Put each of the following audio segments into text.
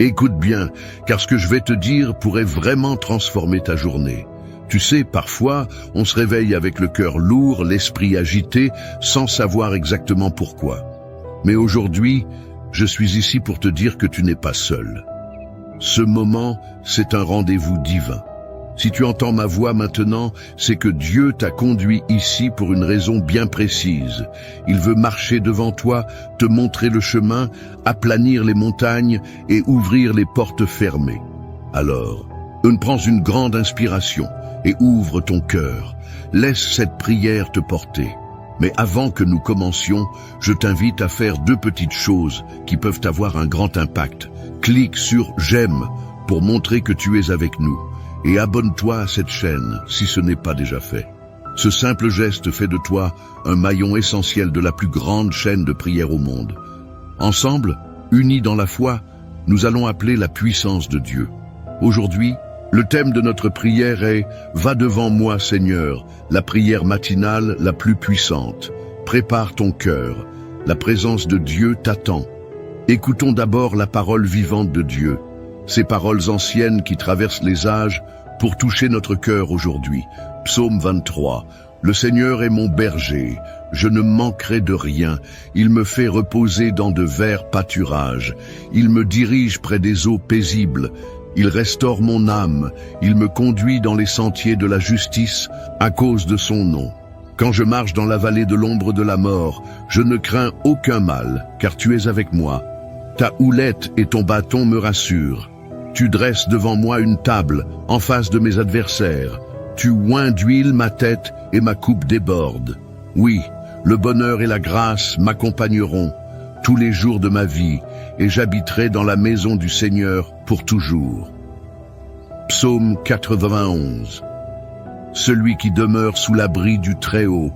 Écoute bien, car ce que je vais te dire pourrait vraiment transformer ta journée. Tu sais, parfois, on se réveille avec le cœur lourd, l'esprit agité, sans savoir exactement pourquoi. Mais aujourd'hui, je suis ici pour te dire que tu n'es pas seul. Ce moment, c'est un rendez-vous divin. Si tu entends ma voix maintenant, c'est que Dieu t'a conduit ici pour une raison bien précise. Il veut marcher devant toi, te montrer le chemin, aplanir les montagnes et ouvrir les portes fermées. Alors, prends une grande inspiration et ouvre ton cœur. Laisse cette prière te porter. Mais avant que nous commencions, je t'invite à faire 2 petites choses qui peuvent avoir un grand impact. Clique sur « J'aime » pour montrer que tu es avec nous. Et abonne-toi à cette chaîne si ce n'est pas déjà fait. Ce simple geste fait de toi un maillon essentiel de la plus grande chaîne de prière au monde. Ensemble, unis dans la foi, nous allons appeler la puissance de Dieu. Aujourd'hui, le thème de notre prière est « Va devant moi, Seigneur », la prière matinale la plus puissante. Prépare ton cœur, la présence de Dieu t'attend. Écoutons d'abord la parole vivante de Dieu, ces paroles anciennes qui traversent les âges pour toucher notre cœur aujourd'hui. Psaume 23. Le Seigneur est mon berger, je ne manquerai de rien. Il me fait reposer dans de verts pâturages. Il me dirige près des eaux paisibles. Il restaure mon âme. Il me conduit dans les sentiers de la justice à cause de son nom. Quand je marche dans la vallée de l'ombre de la mort, je ne crains aucun mal, car tu es avec moi. Ta houlette et ton bâton me rassurent. Tu dresses devant moi une table, en face de mes adversaires. Tu oins d'huile ma tête et ma coupe déborde. Oui, le bonheur et la grâce m'accompagneront tous les jours de ma vie, et j'habiterai dans la maison du Seigneur pour toujours. Psaume 91. Celui qui demeure sous l'abri du Très-Haut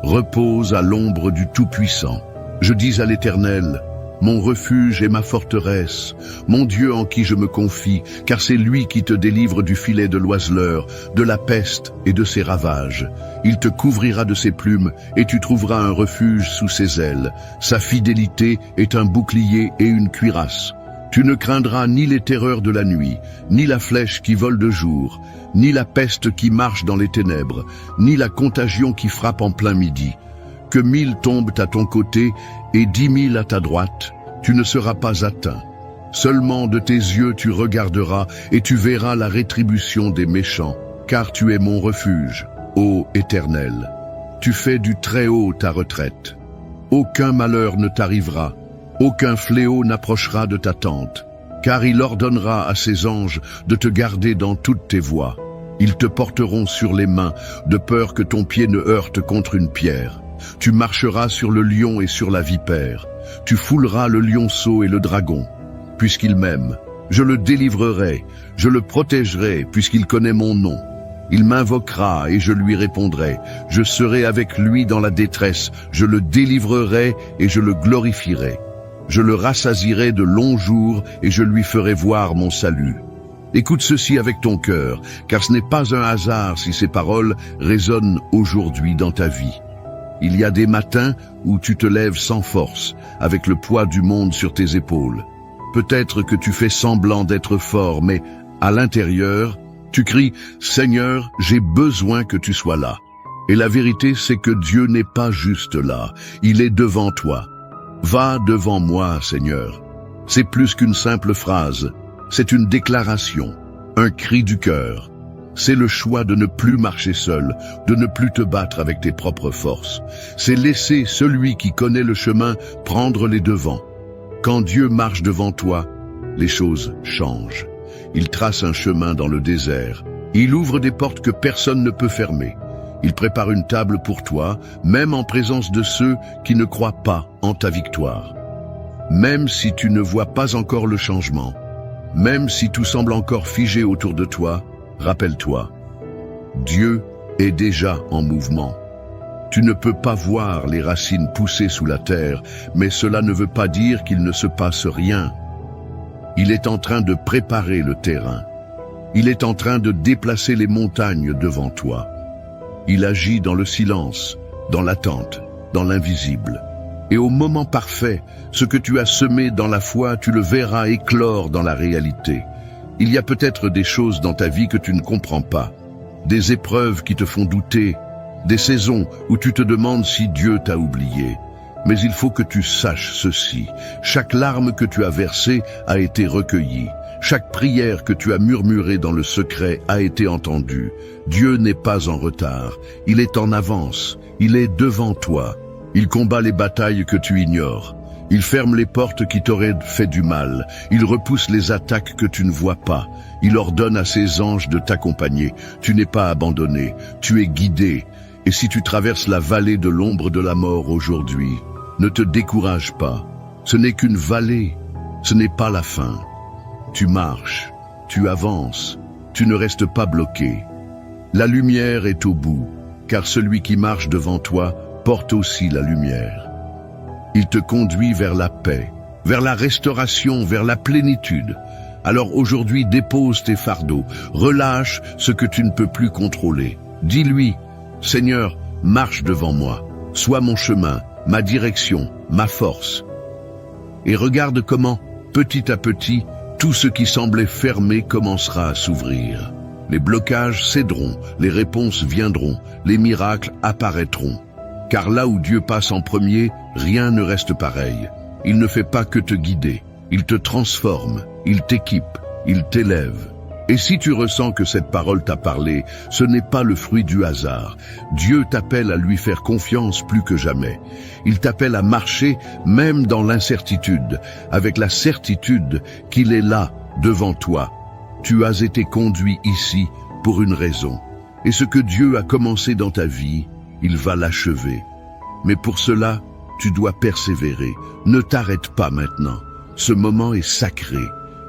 repose à l'ombre du Tout-Puissant. Je dis à l'Éternel, mon refuge et ma forteresse, mon Dieu en qui je me confie, car c'est lui qui te délivre du filet de l'oiseleur, de la peste et de ses ravages. Il te couvrira de ses plumes et tu trouveras un refuge sous ses ailes. Sa fidélité est un bouclier et une cuirasse. Tu ne craindras ni les terreurs de la nuit, ni la flèche qui vole de jour, ni la peste qui marche dans les ténèbres, ni la contagion qui frappe en plein midi. Que 1000 tombent à ton côté et 10 000 à ta droite, tu ne seras pas atteint. Seulement de tes yeux tu regarderas et tu verras la rétribution des méchants, car tu es mon refuge, ô Éternel. Tu fais du Très-Haut ta retraite. Aucun malheur ne t'arrivera, aucun fléau n'approchera de ta tente, car il ordonnera à ses anges de te garder dans toutes tes voies. Ils te porteront sur les mains, de peur que ton pied ne heurte contre une pierre. Tu marcheras sur le lion et sur la vipère. Tu fouleras le lionceau et le dragon. Puisqu'il m'aime, je le délivrerai, je le protégerai, puisqu'il connaît mon nom. Il m'invoquera et je lui répondrai. Je serai avec lui dans la détresse, je le délivrerai et je le glorifierai. Je le rassasierai de longs jours et je lui ferai voir mon salut. Écoute ceci avec ton cœur, car ce n'est pas un hasard si ces paroles résonnent aujourd'hui dans ta vie. Il y a des matins où tu te lèves sans force, avec le poids du monde sur tes épaules. Peut-être que tu fais semblant d'être fort, mais à l'intérieur, tu cries « Seigneur, j'ai besoin que tu sois là ». Et la vérité, c'est que Dieu n'est pas juste là, il est devant toi. Va devant moi, Seigneur. C'est plus qu'une simple phrase, c'est une déclaration, un cri du cœur. C'est le choix de ne plus marcher seul, de ne plus te battre avec tes propres forces. C'est laisser celui qui connaît le chemin prendre les devants. Quand Dieu marche devant toi, les choses changent. Il trace un chemin dans le désert. Il ouvre des portes que personne ne peut fermer. Il prépare une table pour toi, même en présence de ceux qui ne croient pas en ta victoire. Même si tu ne vois pas encore le changement, même si tout semble encore figé autour de toi, rappelle-toi, Dieu est déjà en mouvement. Tu ne peux pas voir les racines pousser sous la terre, mais cela ne veut pas dire qu'il ne se passe rien. Il est en train de préparer le terrain. Il est en train de déplacer les montagnes devant toi. Il agit dans le silence, dans l'attente, dans l'invisible. Et au moment parfait, ce que tu as semé dans la foi, tu le verras éclore dans la réalité. Il y a peut-être des choses dans ta vie que tu ne comprends pas, des épreuves qui te font douter, des saisons où tu te demandes si Dieu t'a oublié. Mais il faut que tu saches ceci, chaque larme que tu as versée a été recueillie, chaque prière que tu as murmurée dans le secret a été entendue. Dieu n'est pas en retard, il est en avance, il est devant toi. Il combat les batailles que tu ignores. Il ferme les portes qui t'auraient fait du mal. Il repousse les attaques que tu ne vois pas. Il ordonne à ses anges de t'accompagner. Tu n'es pas abandonné, tu es guidé. Et si tu traverses la vallée de l'ombre de la mort aujourd'hui, ne te décourage pas. Ce n'est qu'une vallée, ce n'est pas la fin. Tu marches, tu avances, tu ne restes pas bloqué. La lumière est au bout, car celui qui marche devant toi porte aussi la lumière. Il te conduit vers la paix, vers la restauration, vers la plénitude. Alors aujourd'hui, dépose tes fardeaux, relâche ce que tu ne peux plus contrôler. Dis-lui, Seigneur, marche devant moi, sois mon chemin, ma direction, ma force. Et regarde comment, petit à petit, tout ce qui semblait fermé commencera à s'ouvrir. Les blocages céderont, les réponses viendront, les miracles apparaîtront. Car là où Dieu passe en premier, rien ne reste pareil. Il ne fait pas que te guider, il te transforme, il t'équipe, il t'élève. Et si tu ressens que cette parole t'a parlé, ce n'est pas le fruit du hasard. Dieu t'appelle à lui faire confiance plus que jamais. Il t'appelle à marcher même dans l'incertitude, avec la certitude qu'il est là, devant toi. Tu as été conduit ici pour une raison. Et ce que Dieu a commencé dans ta vie, il va l'achever. Mais pour cela, tu dois persévérer. Ne t'arrête pas maintenant. Ce moment est sacré.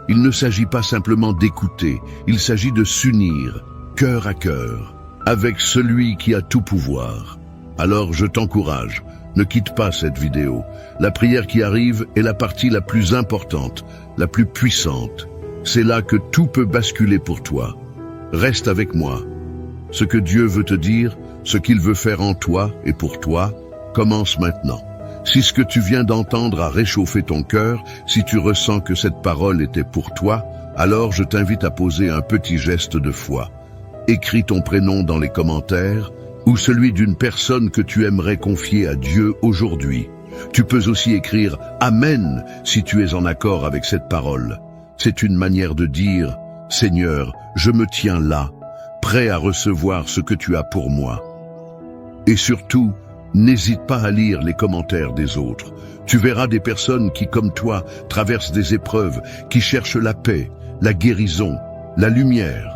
Il ne s'agit pas simplement d'écouter, il s'agit de s'unir, cœur à cœur, avec celui qui a tout pouvoir. Alors je t'encourage, ne quitte pas cette vidéo. La prière qui arrive est la partie la plus importante, la plus puissante. C'est là que tout peut basculer pour toi. Reste avec moi. Ce que Dieu veut te dire, ce qu'il veut faire en toi et pour toi, commence maintenant. Si ce que tu viens d'entendre a réchauffé ton cœur, si tu ressens que cette parole était pour toi, alors je t'invite à poser un petit geste de foi. Écris ton prénom dans les commentaires ou celui d'une personne que tu aimerais confier à Dieu aujourd'hui. Tu peux aussi écrire « Amen » si tu es en accord avec cette parole. C'est une manière de dire « Seigneur, je me tiens là, prêt à recevoir ce que tu as pour moi. » Et surtout, n'hésite pas à lire les commentaires des autres. Tu verras des personnes qui, comme toi, traversent des épreuves, qui cherchent la paix, la guérison, la lumière.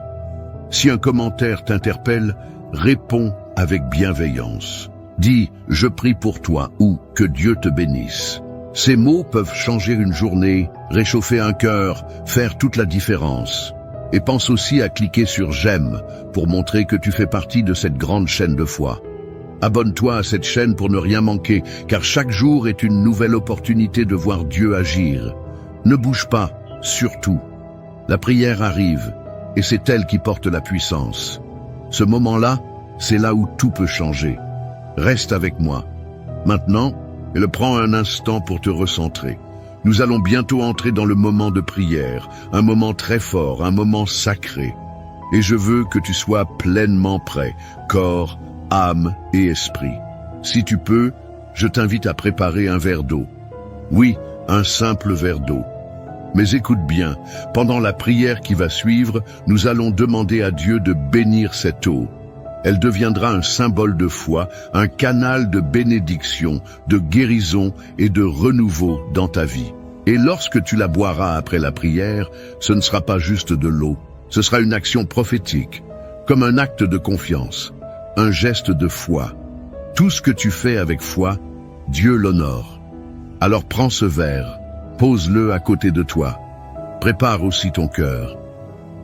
Si un commentaire t'interpelle, réponds avec bienveillance. Dis « Je prie pour toi » ou « Que Dieu te bénisse ». Ces mots peuvent changer une journée, réchauffer un cœur, faire toute la différence. Et pense aussi à cliquer sur « J'aime » pour montrer que tu fais partie de cette grande chaîne de foi. Abonne-toi à cette chaîne pour ne rien manquer, car chaque jour est une nouvelle opportunité de voir Dieu agir. Ne bouge pas, surtout. La prière arrive, et c'est elle qui porte la puissance. Ce moment-là, c'est là où tout peut changer. Reste avec moi. Maintenant, prends un instant pour te recentrer. Nous allons bientôt entrer dans le moment de prière, un moment très fort, un moment sacré. Et je veux que tu sois pleinement prêt, corps, âme et esprit. Si tu peux, je t'invite à préparer un verre d'eau. Oui, un simple verre d'eau. Mais écoute bien, pendant la prière qui va suivre, nous allons demander à Dieu de bénir cette eau. Elle deviendra un symbole de foi, un canal de bénédiction, de guérison et de renouveau dans ta vie. Et lorsque tu la boiras après la prière, ce ne sera pas juste de l'eau, ce sera une action prophétique, comme un acte de confiance. Un geste de foi. Tout ce que tu fais avec foi, Dieu l'honore. Alors prends ce verre, pose-le à côté de toi. Prépare aussi ton cœur.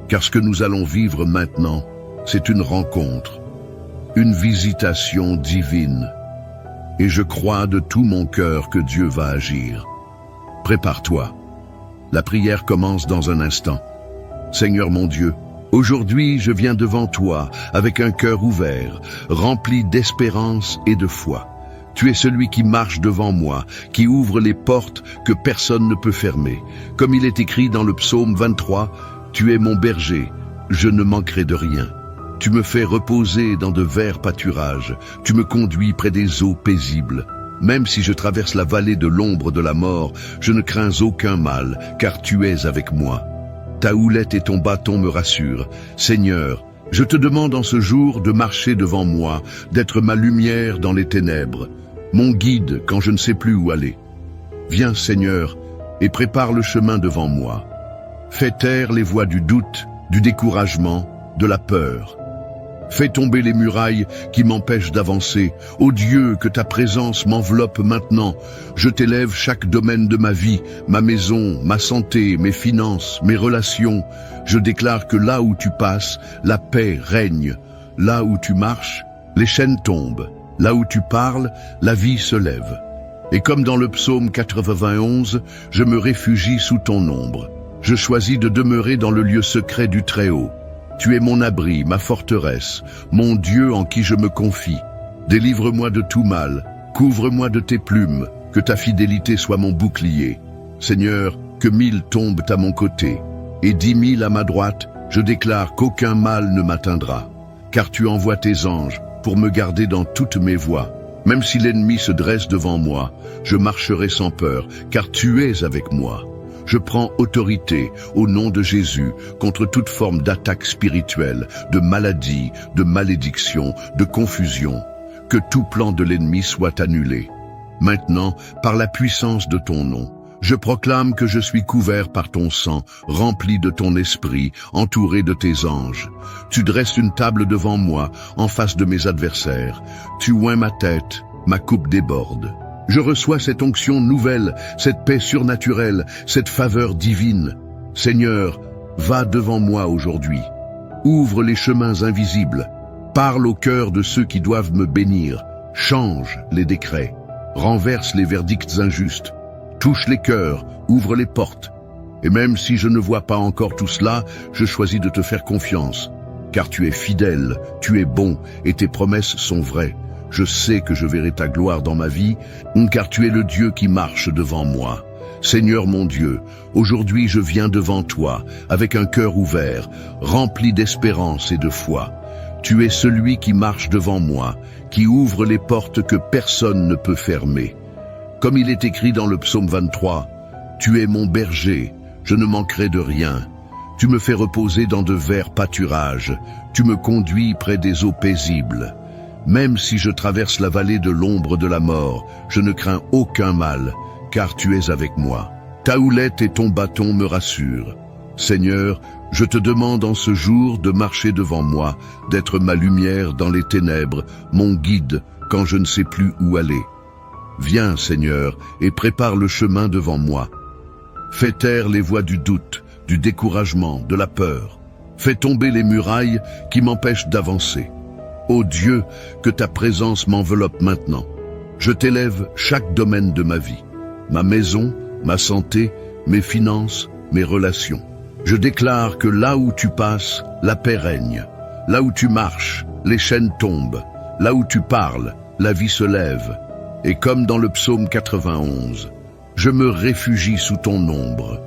Car ce que nous allons vivre maintenant, c'est une rencontre, une visitation divine. Et je crois de tout mon cœur que Dieu va agir. Prépare-toi. La prière commence dans un instant. Seigneur mon Dieu, aujourd'hui, je viens devant toi avec un cœur ouvert, rempli d'espérance et de foi. Tu es celui qui marche devant moi, qui ouvre les portes que personne ne peut fermer. Comme il est écrit dans le psaume 23, « Tu es mon berger, je ne manquerai de rien. Tu me fais reposer dans de verts pâturages, tu me conduis près des eaux paisibles. Même si je traverse la vallée de l'ombre de la mort, je ne crains aucun mal, car tu es avec moi. Ta houlette et ton bâton me rassurent. Seigneur, je te demande en ce jour de marcher devant moi, d'être ma lumière dans les ténèbres, mon guide quand je ne sais plus où aller. Viens, Seigneur, et prépare le chemin devant moi. Fais taire les voix du doute, du découragement, de la peur. Fais tomber les murailles qui m'empêchent d'avancer. Ô Dieu, que ta présence m'enveloppe maintenant. Je t'élève chaque domaine de ma vie, ma maison, ma santé, mes finances, mes relations. Je déclare que là où tu passes, la paix règne. Là où tu marches, les chaînes tombent. Là où tu parles, la vie se lève. Et comme dans le psaume 91, je me réfugie sous ton ombre. Je choisis de demeurer dans le lieu secret du Très-Haut. Tu es mon abri, ma forteresse, mon Dieu en qui je me confie. Délivre-moi de tout mal, couvre-moi de tes plumes, que ta fidélité soit mon bouclier. Seigneur, que 1000 tombent à mon côté, et 10 000 à ma droite, je déclare qu'aucun mal ne m'atteindra. Car tu envoies tes anges pour me garder dans toutes mes voies. Même si l'ennemi se dresse devant moi, je marcherai sans peur, car tu es avec moi. Je prends autorité au nom de Jésus contre toute forme d'attaque spirituelle, de maladie, de malédiction, de confusion. Que tout plan de l'ennemi soit annulé. Maintenant, par la puissance de ton nom, je proclame que je suis couvert par ton sang, rempli de ton esprit, entouré de tes anges. Tu dresses une table devant moi, en face de mes adversaires. Tu oins ma tête, ma coupe déborde. Je reçois cette onction nouvelle, cette paix surnaturelle, cette faveur divine. Seigneur, va devant moi aujourd'hui. Ouvre les chemins invisibles. Parle au cœur de ceux qui doivent me bénir. Change les décrets. Renverse les verdicts injustes. Touche les cœurs, ouvre les portes. Et même si je ne vois pas encore tout cela, je choisis de te faire confiance. Car tu es fidèle, tu es bon, et tes promesses sont vraies. Je sais que je verrai ta gloire dans ma vie, car tu es le Dieu qui marche devant moi. Seigneur mon Dieu, aujourd'hui je viens devant toi, avec un cœur ouvert, rempli d'espérance et de foi. Tu es celui qui marche devant moi, qui ouvre les portes que personne ne peut fermer. Comme il est écrit dans le psaume 23, « Tu es mon berger, je ne manquerai de rien. Tu me fais reposer dans de verts pâturages, tu me conduis près des eaux paisibles. » Même si je traverse la vallée de l'ombre de la mort, je ne crains aucun mal, car tu es avec moi. Ta houlette et ton bâton me rassurent. Seigneur, je te demande en ce jour de marcher devant moi, d'être ma lumière dans les ténèbres, mon guide quand je ne sais plus où aller. Viens, Seigneur, et prépare le chemin devant moi. Fais taire les voix du doute, du découragement, de la peur. Fais tomber les murailles qui m'empêchent d'avancer. Ô Dieu, que ta présence m'enveloppe maintenant. Je t'élève chaque domaine de ma vie. Ma maison, ma santé, mes finances, mes relations. Je déclare que là où tu passes, la paix règne. Là où tu marches, les chaînes tombent. Là où tu parles, la vie se lève. Et comme dans le psaume 91, je me réfugie sous ton ombre.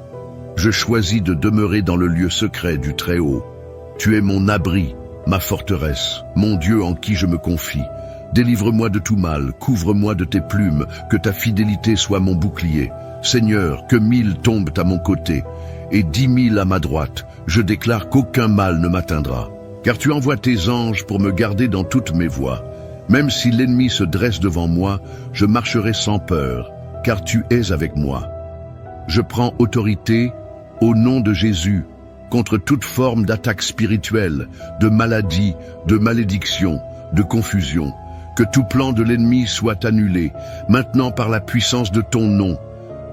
Je choisis de demeurer dans le lieu secret du Très-Haut. Tu es mon abri, ma forteresse, mon Dieu en qui je me confie. Délivre-moi de tout mal, couvre-moi de tes plumes, que ta fidélité soit mon bouclier. Seigneur, que 1000 tombent à mon côté, et 10 000 à ma droite. Je déclare qu'aucun mal ne m'atteindra. Car tu envoies tes anges pour me garder dans toutes mes voies. Même si l'ennemi se dresse devant moi, je marcherai sans peur, car tu es avec moi. Je prends autorité au nom de Jésus, contre toute forme d'attaque spirituelle, de maladie, de malédiction, de confusion. Que tout plan de l'ennemi soit annulé, maintenant par la puissance de ton nom.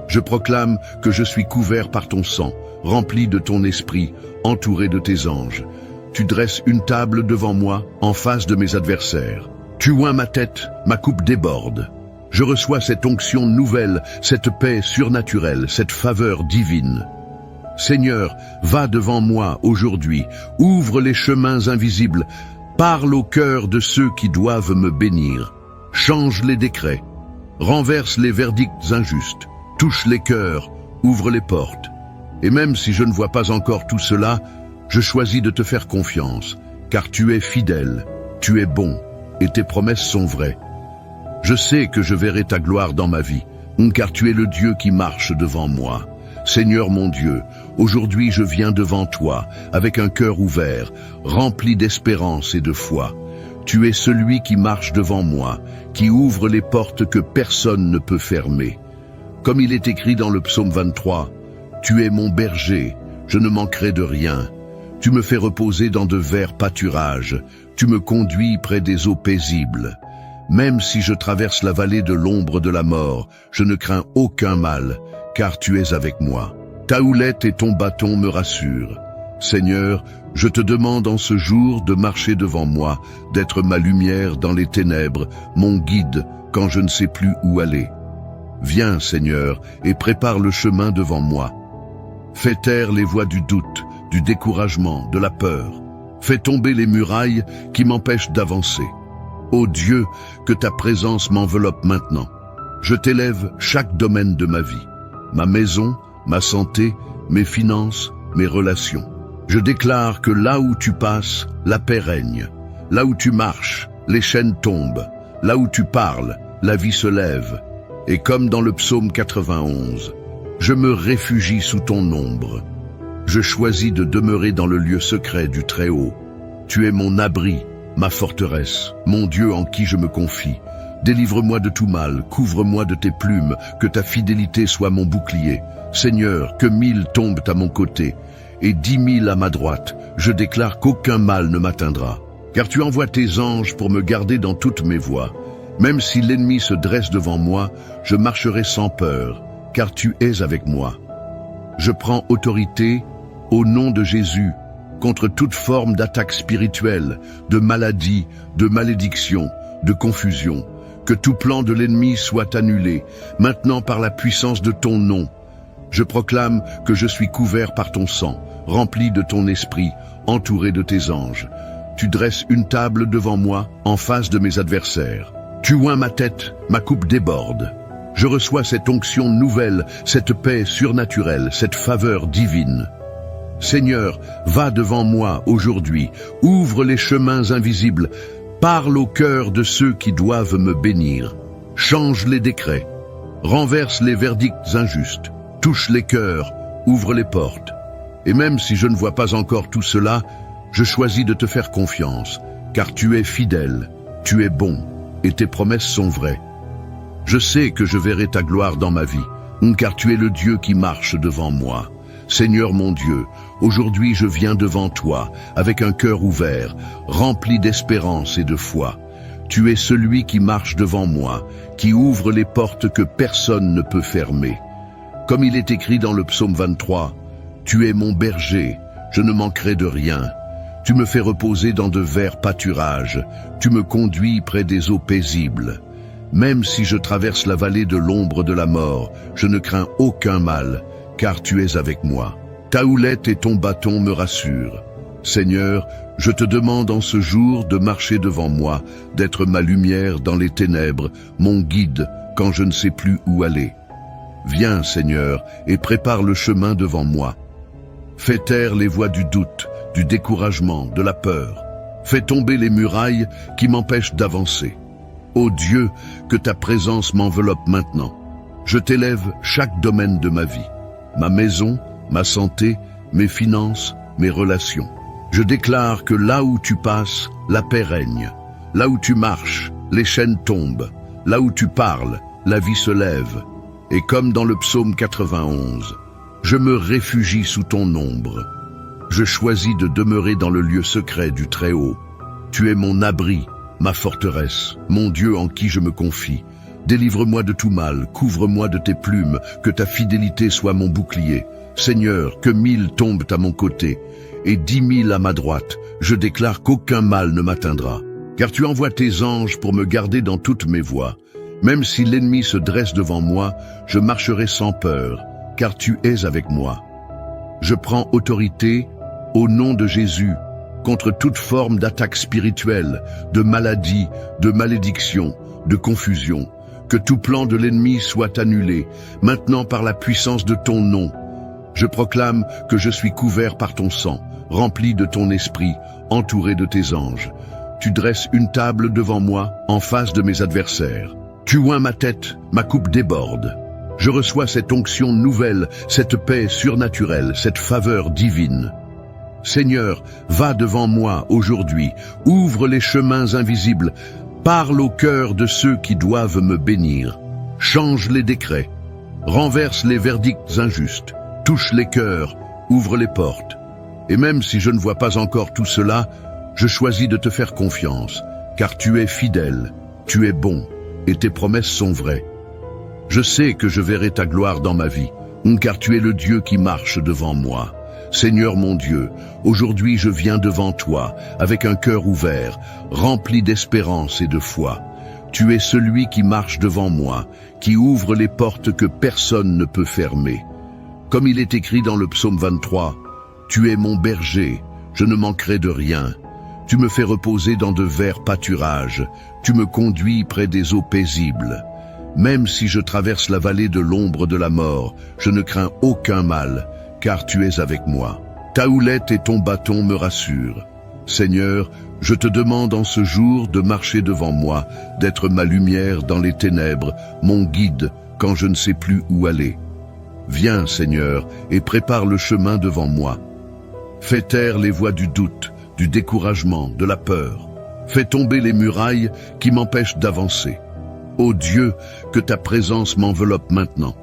Je proclame que je suis couvert par ton sang, rempli de ton esprit, entouré de tes anges. Tu dresses une table devant moi, en face de mes adversaires. Tu oins ma tête, ma coupe déborde. Je reçois cette onction nouvelle, cette paix surnaturelle, cette faveur divine. Seigneur, va devant moi aujourd'hui, ouvre les chemins invisibles, parle au cœur de ceux qui doivent me bénir, change les décrets, renverse les verdicts injustes, touche les cœurs, ouvre les portes. Et même si je ne vois pas encore tout cela, je choisis de te faire confiance, car tu es fidèle, tu es bon, et tes promesses sont vraies. Je sais que je verrai ta gloire dans ma vie, car tu es le Dieu qui marche devant moi. Seigneur mon Dieu, aujourd'hui je viens devant toi, avec un cœur ouvert, rempli d'espérance et de foi. Tu es celui qui marche devant moi, qui ouvre les portes que personne ne peut fermer. Comme il est écrit dans le psaume 23, « Tu es mon berger, je ne manquerai de rien. Tu me fais reposer dans de verts pâturages, tu me conduis près des eaux paisibles. Même si je traverse la vallée de l'ombre de la mort, je ne crains aucun mal, car tu es avec moi. Ta houlette et ton bâton me rassurent. Seigneur, je te demande en ce jour de marcher devant moi, d'être ma lumière dans les ténèbres, mon guide quand je ne sais plus où aller. Viens, Seigneur, et prépare le chemin devant moi. Fais taire les voix du doute, du découragement, de la peur. Fais tomber les murailles qui m'empêchent d'avancer. Ô Dieu, que ta présence m'enveloppe maintenant. Je t'élève chaque domaine de ma vie. Ma maison, ma santé, mes finances, mes relations. Je déclare que là où tu passes, la paix règne. Là où tu marches, les chaînes tombent. Là où tu parles, la vie se lève. Et comme dans le psaume 91, je me réfugie sous ton ombre. Je choisis de demeurer dans le lieu secret du Très-Haut. Tu es mon abri, ma forteresse, mon Dieu en qui je me confie. Délivre-moi de tout mal, couvre-moi de tes plumes, que ta fidélité soit mon bouclier. Seigneur, que 1000 tombent à mon côté, et 10 000 à ma droite, je déclare qu'aucun mal ne m'atteindra. Car tu envoies tes anges pour me garder dans toutes mes voies. Même si l'ennemi se dresse devant moi, je marcherai sans peur, car tu es avec moi. Je prends autorité, au nom de Jésus, contre toute forme d'attaque spirituelle, de maladie, de malédiction, de confusion. Que tout plan de l'ennemi soit annulé, maintenant par la puissance de ton nom. Je proclame que je suis couvert par ton sang, rempli de ton esprit, entouré de tes anges. Tu dresses une table devant moi, en face de mes adversaires. Tu oins ma tête, ma coupe déborde. Je reçois cette onction nouvelle, cette paix surnaturelle, cette faveur divine. Seigneur, va devant moi aujourd'hui, ouvre les chemins invisibles, parle au cœur de ceux qui doivent me bénir. Change les décrets, renverse les verdicts injustes, touche les cœurs, ouvre les portes. Et même si je ne vois pas encore tout cela, je choisis de te faire confiance, car tu es fidèle, tu es bon, et tes promesses sont vraies. Je sais que je verrai ta gloire dans ma vie, car tu es le Dieu qui marche devant moi. Seigneur mon Dieu, aujourd'hui je viens devant toi, avec un cœur ouvert, rempli d'espérance et de foi. Tu es celui qui marche devant moi, qui ouvre les portes que personne ne peut fermer. Comme il est écrit dans le psaume 23, « Tu es mon berger, je ne manquerai de rien. Tu me fais reposer dans de verts pâturages, tu me conduis près des eaux paisibles. Même si je traverse la vallée de l'ombre de la mort, je ne crains aucun mal, car tu es avec moi. Ta houlette et ton bâton me rassurent. Seigneur, je te demande en ce jour de marcher devant moi, d'être ma lumière dans les ténèbres, mon guide quand je ne sais plus où aller. Viens, Seigneur, et prépare le chemin devant moi. Fais taire les voix du doute, du découragement, de la peur. Fais tomber les murailles qui m'empêchent d'avancer. Ô Dieu, que ta présence m'enveloppe maintenant. Je t'élève chaque domaine de ma vie. Ma maison, ma santé, mes finances, mes relations. Je déclare que là où tu passes, la paix règne. Là où tu marches, les chaînes tombent. Là où tu parles, la vie se lève. Et comme dans le psaume 91, je me réfugie sous ton ombre. Je choisis de demeurer dans le lieu secret du Très-Haut. Tu es mon abri, ma forteresse, mon Dieu en qui je me confie. Délivre-moi de tout mal, couvre-moi de tes plumes, que ta fidélité soit mon bouclier. Seigneur, que 1000 tombent à mon côté, et 10 000 à ma droite, je déclare qu'aucun mal ne m'atteindra. Car tu envoies tes anges pour me garder dans toutes mes voies. Même si l'ennemi se dresse devant moi, je marcherai sans peur, car tu es avec moi. Je prends autorité, au nom de Jésus, contre toute forme d'attaque spirituelle, de maladie, de malédiction, de confusion. Que tout plan de l'ennemi soit annulé, maintenant par la puissance de ton nom. Je proclame que je suis couvert par ton sang, rempli de ton esprit, entouré de tes anges. Tu dresses une table devant moi, en face de mes adversaires. Tu oins ma tête, ma coupe déborde. Je reçois cette onction nouvelle, cette paix surnaturelle, cette faveur divine. Seigneur, va devant moi aujourd'hui, ouvre les chemins invisibles, parle au cœur de ceux qui doivent me bénir. Change les décrets, renverse les verdicts injustes, touche les cœurs, ouvre les portes. Et même si je ne vois pas encore tout cela, je choisis de te faire confiance, car tu es fidèle, tu es bon, et tes promesses sont vraies. Je sais que je verrai ta gloire dans ma vie, car tu es le Dieu qui marche devant moi. Seigneur mon Dieu, aujourd'hui je viens devant toi, avec un cœur ouvert, rempli d'espérance et de foi. Tu es celui qui marche devant moi, qui ouvre les portes que personne ne peut fermer. Comme il est écrit dans le psaume 23, « Tu es mon berger, je ne manquerai de rien. Tu me fais reposer dans de verts pâturages, tu me conduis près des eaux paisibles. Même si je traverse la vallée de l'ombre de la mort, je ne crains aucun mal, car tu es avec moi. Ta houlette et ton bâton me rassurent. Seigneur, je te demande en ce jour de marcher devant moi, d'être ma lumière dans les ténèbres, mon guide quand je ne sais plus où aller. Viens, Seigneur, et prépare le chemin devant moi. Fais taire les voix du doute, du découragement, de la peur. Fais tomber les murailles qui m'empêchent d'avancer. Ô Dieu, que ta présence m'enveloppe maintenant.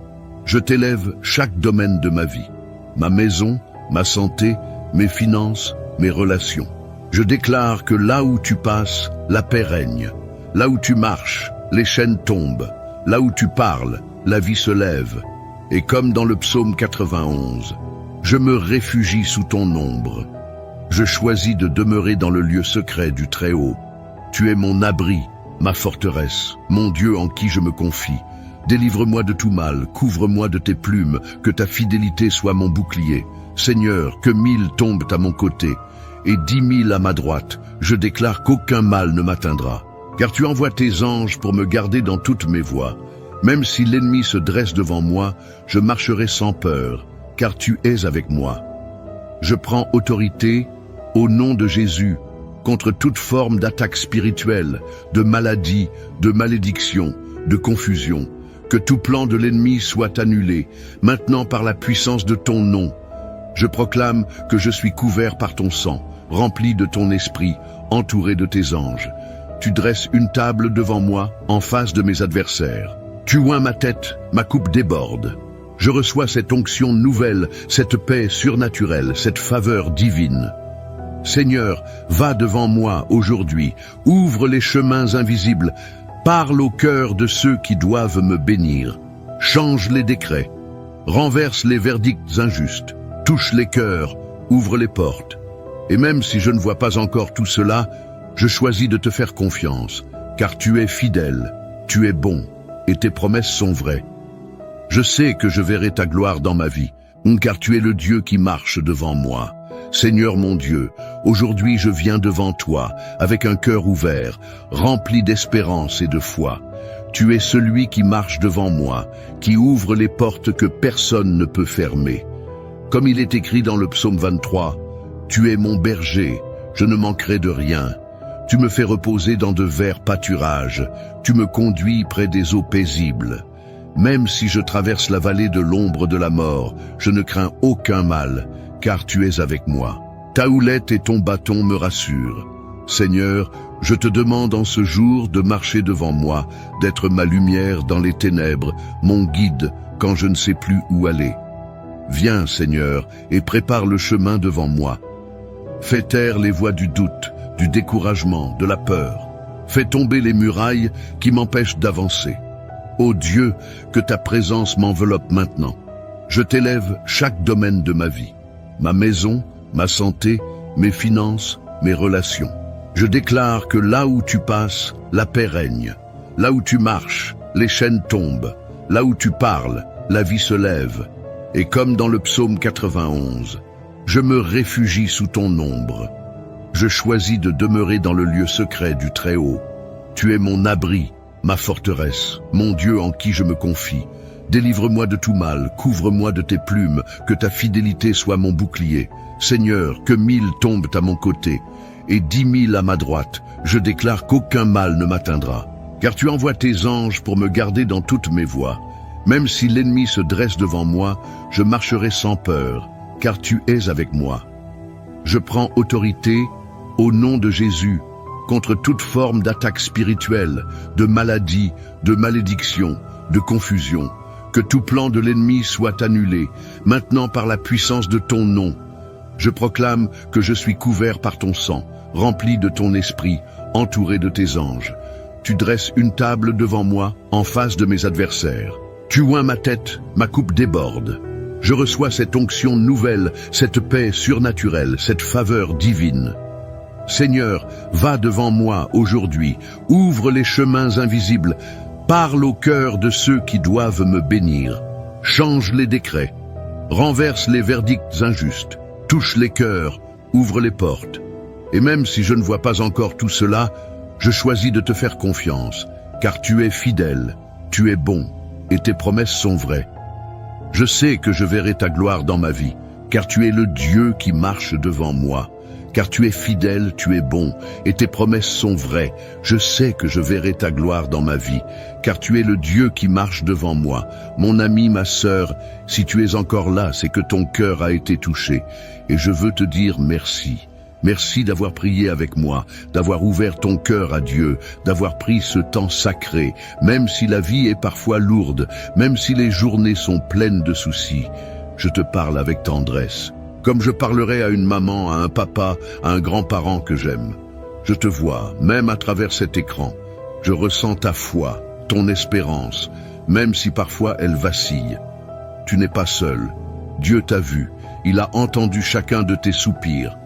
Je t'élève chaque domaine de ma vie. Ma maison, ma santé, mes finances, mes relations. Je déclare que là où tu passes, la paix règne. Là où tu marches, les chaînes tombent. Là où tu parles, la vie se lève. Et comme dans le psaume 91, je me réfugie sous ton ombre. Je choisis de demeurer dans le lieu secret du Très-Haut. Tu es mon abri, ma forteresse, mon Dieu en qui je me confie. Délivre-moi de tout mal, couvre-moi de tes plumes, que ta fidélité soit mon bouclier. Seigneur, que 1000 tombent à mon côté, et 10 000 à ma droite, je déclare qu'aucun mal ne m'atteindra. Car tu envoies tes anges pour me garder dans toutes mes voies. Même si l'ennemi se dresse devant moi, je marcherai sans peur, car tu es avec moi. Je prends autorité, au nom de Jésus, contre toute forme d'attaque spirituelle, de maladie, de malédiction, de confusion. Que tout plan de l'ennemi soit annulé, maintenant par la puissance de ton nom. Je proclame que je suis couvert par ton sang, rempli de ton esprit, entouré de tes anges. Tu dresses une table devant moi, en face de mes adversaires. Tu oins ma tête, ma coupe déborde. Je reçois cette onction nouvelle, cette paix surnaturelle, cette faveur divine. Seigneur, va devant moi aujourd'hui, ouvre les chemins invisibles, parle au cœur de ceux qui doivent me bénir. Change les décrets, renverse les verdicts injustes, touche les cœurs, ouvre les portes. Et même si je ne vois pas encore tout cela, je choisis de te faire confiance, car tu es fidèle, tu es bon, et tes promesses sont vraies. Je sais que je verrai ta gloire dans ma vie, car tu es le Dieu qui marche devant moi. Seigneur mon Dieu, aujourd'hui je viens devant toi, avec un cœur ouvert, rempli d'espérance et de foi. Tu es celui qui marche devant moi, qui ouvre les portes que personne ne peut fermer. Comme il est écrit dans le psaume 23, « Tu es mon berger, je ne manquerai de rien. Tu me fais reposer dans de verts pâturages, tu me conduis près des eaux paisibles. Même si je traverse la vallée de l'ombre de la mort, je ne crains aucun mal, car tu es avec moi. Ta houlette et ton bâton me rassurent. Seigneur, je te demande en ce jour de marcher devant moi, d'être ma lumière dans les ténèbres, mon guide quand je ne sais plus où aller. Viens, Seigneur, et prépare le chemin devant moi. Fais taire les voix du doute, du découragement, de la peur. Fais tomber les murailles qui m'empêchent d'avancer. Ô Dieu, que ta présence m'enveloppe maintenant. Je t'élève chaque domaine de ma vie. Ma maison, ma santé, mes finances, mes relations. Je déclare que là où tu passes, la paix règne. Là où tu marches, les chaînes tombent. Là où tu parles, la vie se lève. Et comme dans le psaume 91, je me réfugie sous ton ombre. Je choisis de demeurer dans le lieu secret du Très-Haut. Tu es mon abri, ma forteresse, mon Dieu en qui je me confie. Délivre-moi de tout mal, couvre-moi de tes plumes, que ta fidélité soit mon bouclier. Seigneur, que 1000 tombent à mon côté, et 10 000 à ma droite, je déclare qu'aucun mal ne m'atteindra. Car tu envoies tes anges pour me garder dans toutes mes voies. Même si l'ennemi se dresse devant moi, je marcherai sans peur, car tu es avec moi. Je prends autorité, au nom de Jésus, contre toute forme d'attaque spirituelle, de maladie, de malédiction, de confusion. Que tout plan de l'ennemi soit annulé, maintenant par la puissance de ton nom. Je proclame que je suis couvert par ton sang, rempli de ton esprit, entouré de tes anges. Tu dresses une table devant moi, en face de mes adversaires. Tu oins ma tête, ma coupe déborde. Je reçois cette onction nouvelle, cette paix surnaturelle, cette faveur divine. Seigneur, va devant moi aujourd'hui, ouvre les chemins invisibles, parle au cœur de ceux qui doivent me bénir. Change les décrets, renverse les verdicts injustes, touche les cœurs, ouvre les portes. Et même si je ne vois pas encore tout cela, je choisis de te faire confiance, car tu es fidèle, tu es bon, et tes promesses sont vraies. Je sais que je verrai ta gloire dans ma vie, car tu es le Dieu qui marche devant moi. Car tu es fidèle, tu es bon, et tes promesses sont vraies. Je sais que je verrai ta gloire dans ma vie, car tu es le Dieu qui marche devant moi. Mon ami, ma sœur, si tu es encore là, c'est que ton cœur a été touché, et je veux te dire merci. Merci d'avoir prié avec moi, d'avoir ouvert ton cœur à Dieu, d'avoir pris ce temps sacré, même si la vie est parfois lourde, même si les journées sont pleines de soucis. Je te parle avec tendresse, comme je parlerais à une maman, à un papa, à un grand-parent que j'aime. Je te vois, même à travers cet écran. Je ressens ta foi, ton espérance, même si parfois elle vacille. Tu n'es pas seul. Dieu t'a vu, il a entendu chacun de tes soupirs.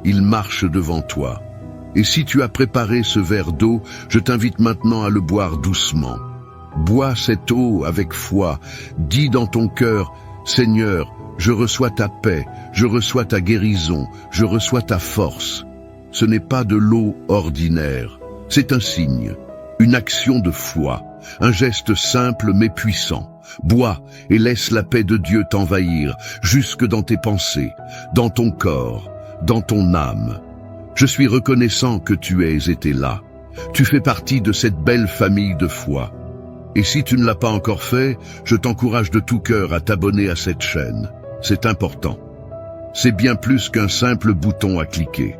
Il marche devant toi. Et si tu as préparé ce verre d'eau, je t'invite maintenant à le boire doucement. Bois cette eau avec foi. Dis dans ton cœur, Seigneur, je reçois ta paix, je reçois ta guérison, je reçois ta force. Ce n'est pas de l'eau ordinaire, c'est un signe, une action de foi, un geste simple mais puissant. Bois et laisse la paix de Dieu t'envahir, jusque dans tes pensées, dans ton corps, dans ton âme. Je suis reconnaissant que tu aies été là. Tu fais partie de cette belle famille de foi. Et si tu ne l'as pas encore fait, je t'encourage de tout cœur à t'abonner à cette chaîne. C'est important. C'est bien plus qu'un simple bouton à cliquer.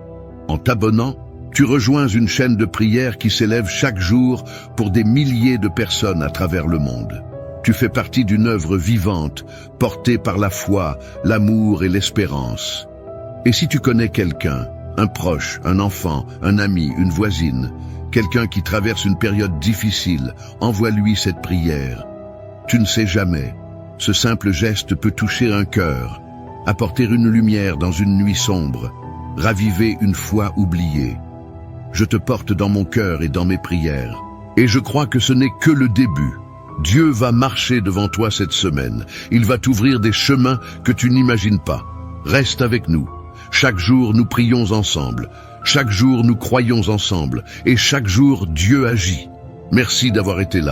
En t'abonnant, tu rejoins une chaîne de prière qui s'élève chaque jour pour des milliers de personnes à travers le monde. Tu fais partie d'une œuvre vivante, portée par la foi, l'amour et l'espérance. Et si tu connais quelqu'un, un proche, un enfant, un ami, une voisine, quelqu'un qui traverse une période difficile, envoie-lui cette prière. Tu ne sais jamais. Ce simple geste peut toucher un cœur, apporter une lumière dans une nuit sombre, raviver une foi oubliée. Je te porte dans mon cœur et dans mes prières. Et je crois que ce n'est que le début. Dieu va marcher devant toi cette semaine. Il va t'ouvrir des chemins que tu n'imagines pas. Reste avec nous. Chaque jour, nous prions ensemble. Chaque jour, nous croyons ensemble. Et chaque jour, Dieu agit. Merci d'avoir été là.